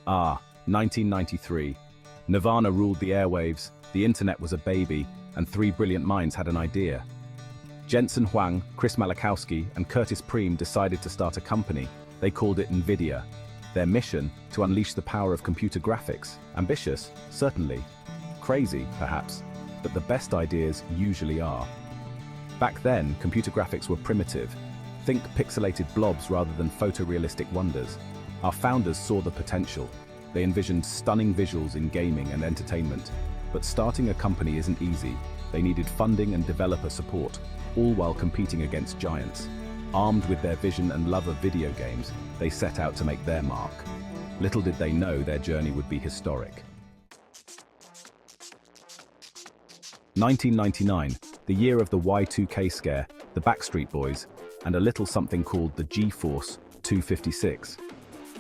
1993. Nirvana ruled the airwaves, the internet was a baby, and three brilliant minds had an idea. Jensen Huang, Chris Malachowski, and Curtis Preem decided to start a company. They called it NVIDIA. Their mission, to unleash the power of computer graphics. Ambitious, certainly. Crazy, perhaps, but the best ideas usually are. Back then, computer graphics were primitive. Think pixelated blobs rather than photorealistic wonders. Our founders saw the potential. They envisioned stunning visuals in gaming and entertainment. But starting a company isn't easy. They needed funding and developer support, all while competing against giants. Armed with their vision and love of video games, they set out to make their mark. Little did they know their journey would be historic. 1999, the year of the Y2K scare, the Backstreet Boys, and a little something called the GeForce 256.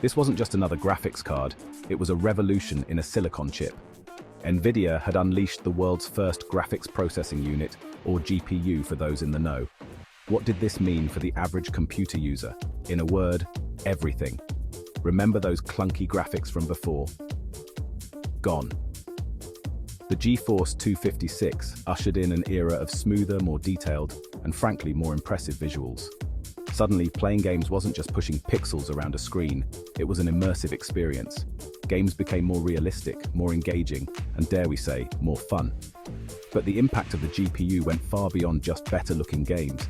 This wasn't just another graphics card, it was a revolution in a silicon chip. NVIDIA had unleashed the world's first graphics processing unit, or GPU for those in the know. What did this mean for the average computer user? In a word, everything. Remember those clunky graphics from before? Gone. The GeForce 256 ushered in an era of smoother, more detailed, and frankly more impressive visuals. Suddenly, playing games wasn't just pushing pixels around a screen, it was an immersive experience. Games became more realistic, more engaging, and dare we say, more fun. But the impact of the GPU went far beyond just better-looking games.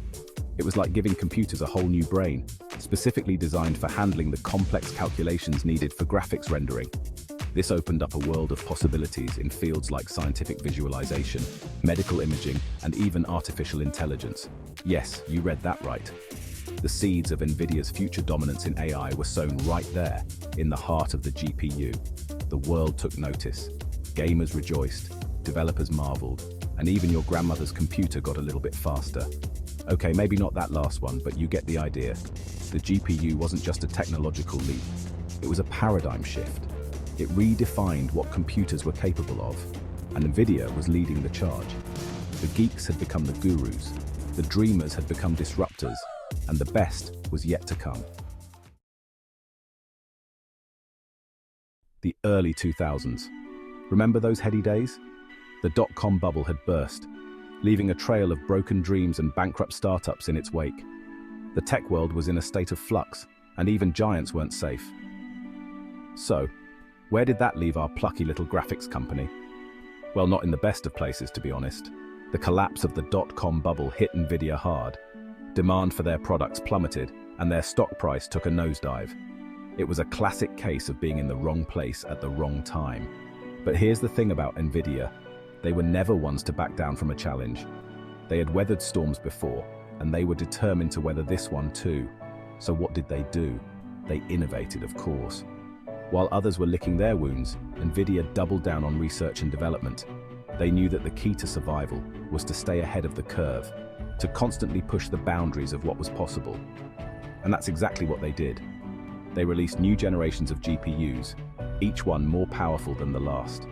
It was like giving computers a whole new brain, specifically designed for handling the complex calculations needed for graphics rendering. This opened up a world of possibilities in fields like scientific visualization, medical imaging, and even artificial intelligence. Yes, you read that right. The seeds of NVIDIA's future dominance in AI were sown right there, in the heart of the GPU. The world took notice. Gamers rejoiced, developers marveled, and even your grandmother's computer got a little bit faster. Okay, maybe not that last one, but you get the idea. The GPU wasn't just a technological leap. It was a paradigm shift. It redefined what computers were capable of, and NVIDIA was leading the charge. The geeks had become the gurus, the dreamers had become disruptors, and the best was yet to come. The early 2000s. Remember those heady days? The dot-com bubble had burst, leaving a trail of broken dreams and bankrupt startups in its wake. The tech world was in a state of flux, and even giants weren't safe. So, where did that leave our plucky little graphics company? Well, not in the best of places, to be honest. The collapse of the dot-com bubble hit NVIDIA hard. Demand for their products plummeted, and their stock price took a nosedive. It was a classic case of being in the wrong place at the wrong time. But here's the thing about NVIDIA. They were never ones to back down from a challenge. They had weathered storms before, and they were determined to weather this one too. So what did they do? They innovated, of course. While others were licking their wounds, NVIDIA doubled down on research and development. They knew that the key to survival was to stay ahead of the curve, to constantly push the boundaries of what was possible. And that's exactly what they did. They released new generations of GPUs, each one more powerful than the last.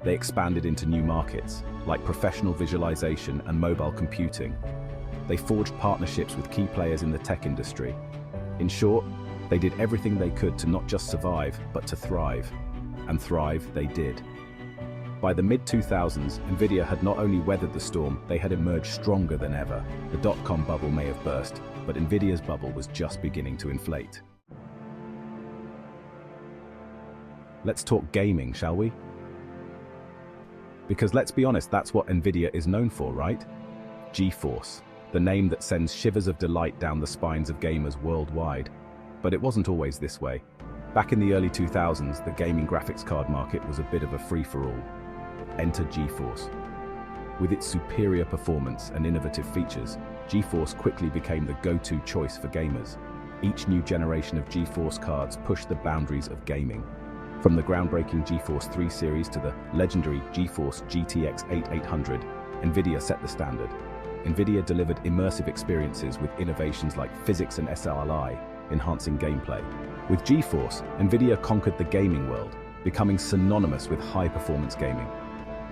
They expanded into new markets, like professional visualization and mobile computing. They forged partnerships with key players in the tech industry. In short, they did everything they could to not just survive, but to thrive. And thrive they did. By the mid-2000s, NVIDIA had not only weathered the storm, they had emerged stronger than ever. The dot-com bubble may have burst, but NVIDIA's bubble was just beginning to inflate. Let's talk gaming, shall we? Because let's be honest, that's what NVIDIA is known for, right? GeForce, the name that sends shivers of delight down the spines of gamers worldwide. But it wasn't always this way. Back in the early 2000s, the gaming graphics card market was a bit of a free-for-all. Enter GeForce. With its superior performance and innovative features, GeForce quickly became the go-to choice for gamers. Each new generation of GeForce cards pushed the boundaries of gaming. From the groundbreaking GeForce 3 series to the legendary GeForce GTX 8800, NVIDIA set the standard. NVIDIA delivered immersive experiences with innovations like physics and SLI, enhancing gameplay. With GeForce, NVIDIA conquered the gaming world, becoming synonymous with high-performance gaming.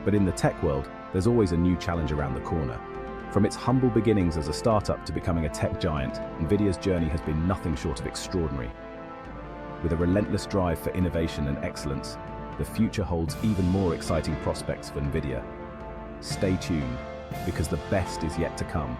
But in the tech world, there's always a new challenge around the corner. From its humble beginnings as a startup to becoming a tech giant, NVIDIA's journey has been nothing short of extraordinary. With a relentless drive for innovation and excellence, the future holds even more exciting prospects for NVIDIA. Stay tuned, because the best is yet to come.